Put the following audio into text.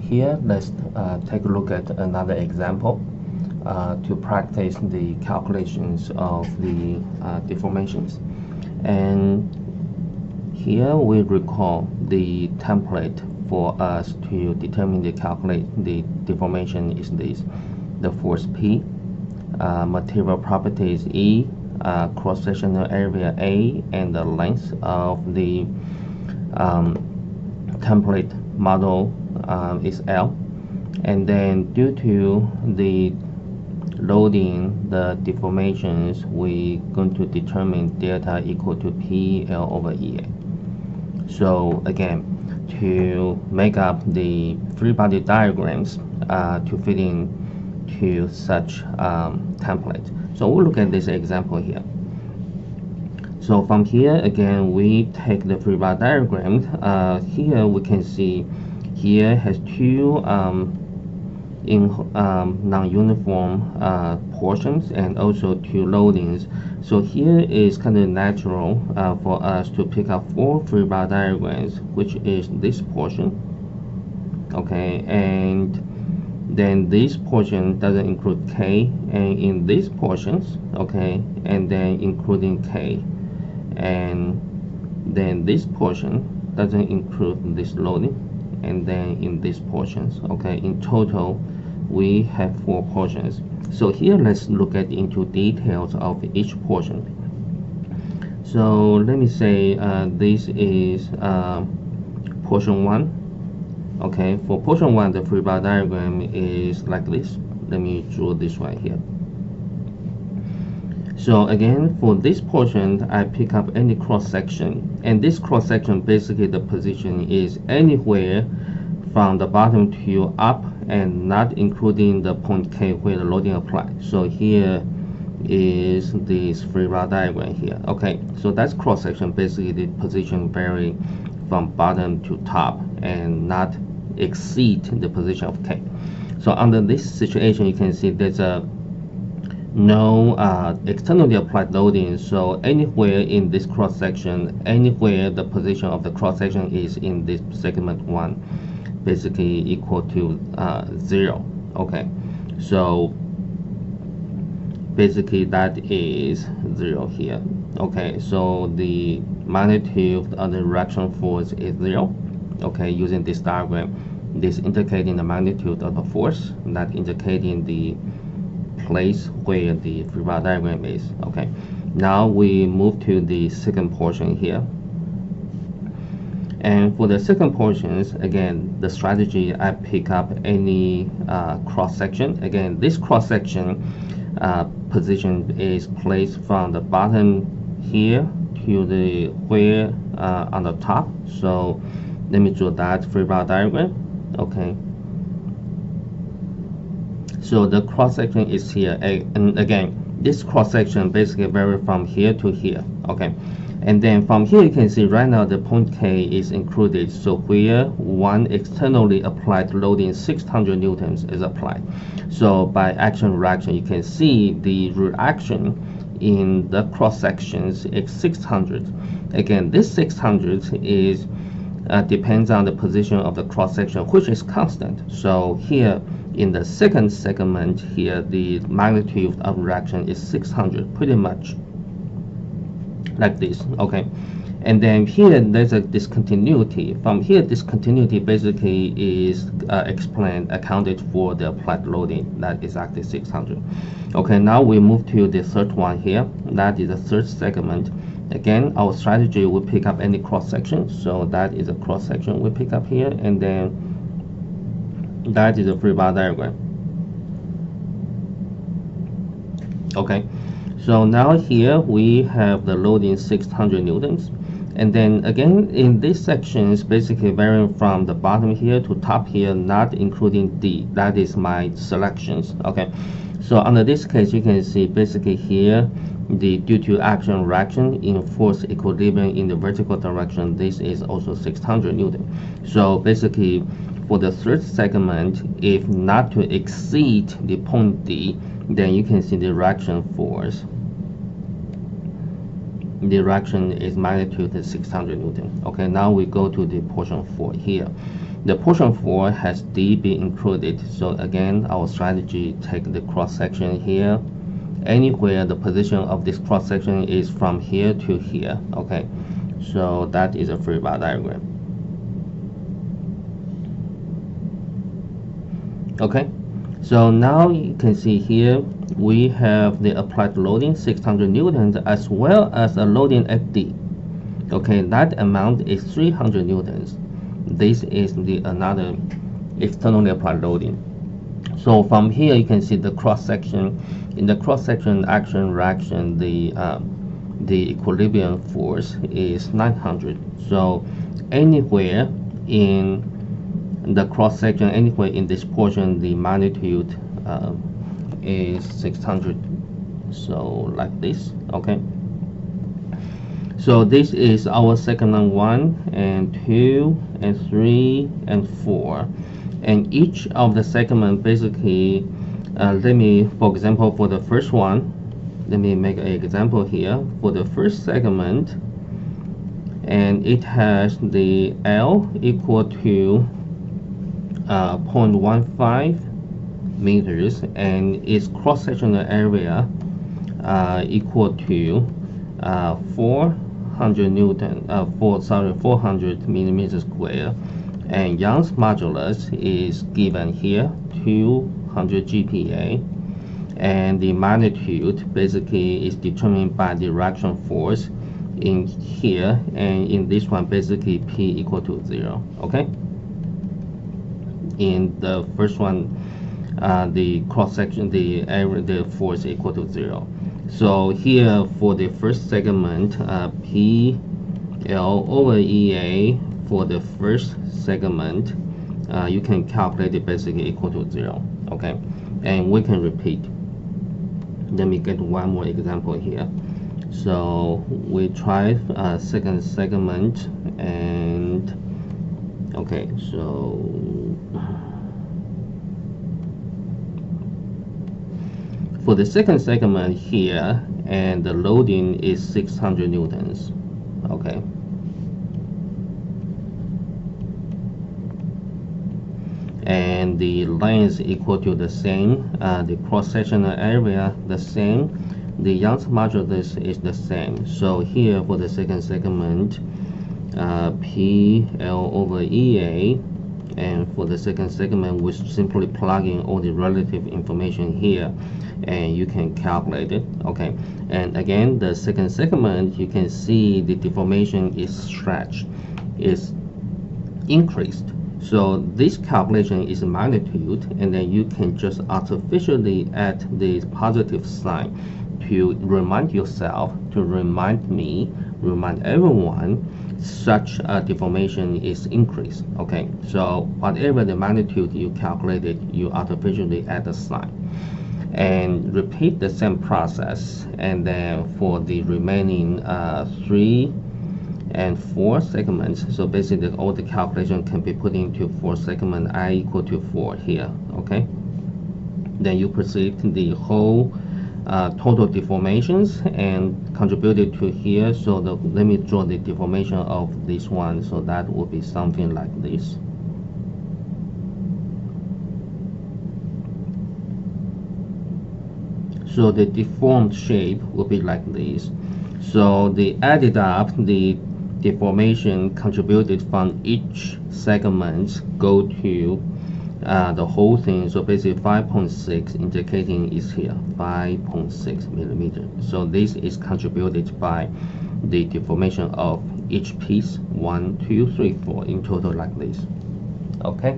Here, let's take a look at another example to practice the calculations of the deformations. And here we recall the template for us to determine the deformation is this: the force P, material properties E, cross-sectional area A, and the length of the template model is L. And then due to the loading, the deformations, we're going to determine delta equal to PL over EA. So again, to make up the free body diagrams to fit in to such template. So we'll look at this example here. So from here, again, we take the free body diagram. Here we can see here has two non-uniform portions and also two loadings. So here is kind of natural for us to pick up four free body diagrams, which is this portion, okay, and then this portion doesn't include K, and in these portions, okay, and then including K, and then this portion doesn't include this loading, and then in these portions, okay, in total we have four portions. So here let's look at into details of each portion. So let me say this is portion 1. Okay, for portion 1, the free body diagram is like this. Let me draw this right here. So again, for this portion, I pick up any cross section, and this cross section, basically the position is anywhere from the bottom to up, and not including the point K where the loading applied. So here is this free body diagram here. Okay, so that's cross section. Basically, the position vary from bottom to top and not exceed the position of K. So under this situation, you can see there's no externally applied loading. So anywhere in this cross section, anywhere the position of the cross section is in this segment 1, basically equal to 0. Okay, so basically that is 0 here. Okay, so the magnitude of the reaction force is 0. Okay, using this diagram, this indicating the magnitude of the force, not indicating the place where the free body diagram is. Okay, now we move to the second portion here. And for the second portions, again, the strategy, I pick up any cross section. Again, this cross section position is placed from the bottom here to the where on the top. So let me draw that free body diagram. Okay, so the cross section is here, and again, this cross section basically varies from here to here. Okay, and then from here you can see right now the point K is included. So where one externally applied loading 600 newtons is applied. So by action reaction, you can see the reaction in the cross sections is 600. Again, this 600 is depends on the position of the cross section, which is constant. So here in the second segment here, the magnitude of reaction is 600, pretty much like this. Okay, and then here there's a discontinuity. From here, discontinuity basically is accounted for the applied loading, that is exactly 600. Okay, now we move to the third one here. That is the third segment. Again, our strategy will pick up any cross section. So that is a cross section we pick up here, and then that is a free body diagram. Okay, so now here we have the loading 600 newtons, and then again in these sections basically varying from the bottom here to top here, not including D. That is my selections. Okay, so under this case you can see basically here the due to action reaction in force equilibrium in the vertical direction, this is also 600 newton. So basically for the third segment, if not to exceed the point D, then you can see the reaction force. The reaction is magnitude is 600 newton. Okay, now we go to the portion 4 here. the portion 4 has D be included. So again, our strategy, take the cross section here. Anywhere the position of this cross section is from here to here. Okay, so that is a free bar diagram. Okay, so now you can see here we have the applied loading 600 newtons as well as a loading at D. Okay, that amount is 300 newtons. This is the another externally applied loading. So from here you can see the cross section. In the cross section action reaction, the equilibrium force is 900. So anywhere in the cross section, anywhere in this portion, the magnitude is 600. So like this. Okay. So this is our segment 1 and 2 and 3 and 4, and each of the segment basically, let me, for example, for the first one, let me make an example here. For the first segment, and it has the L equal to 0.15 meters, and its cross-sectional area equal to 400 millimeters square, and Young's modulus is given here 200 GPa, and the magnitude basically is determined by the reaction force in here, and in this one basically P equal to 0. Okay, in the first one the cross section, the area, the force equal to 0. So here for the first segment, P L over EA for the first segment, you can calculate it basically equal to 0. Okay, and we can repeat. Let me get one more example here. So we try second segment, and okay, so for the second segment here, and the loading is 600 newtons. Okay, and the length equal to the same, the cross-sectional area the same, the Young's modulus is the same. So here for the second segment, P L over EA, and for the second segment we're simply plugging all the relative information here, and you can calculate it. Okay, and again the second segment, you can see the deformation is stretched, is increased. So this calculation is magnitude, and then you can just artificially add the positive sign to remind yourself, to remind me, remind everyone, such a deformation is increased. Okay, so whatever the magnitude you calculated, you artificially add a sign, and repeat the same process. And then for the remaining 3 and 4 segments, so basically all the calculation can be put into 4 segment, I equal to 4 here. Okay, then you proceed the whole total deformations and contributed to here. So let me draw the deformation of this one. So that would be something like this. So the deformed shape will be like this. So they added up the deformation contributed from each segment go to the whole thing. So basically 5.6 indicating is here 5.6 millimeters. So this is contributed by the deformation of each piece, 1, 2, 3, 4 in total like this. Okay.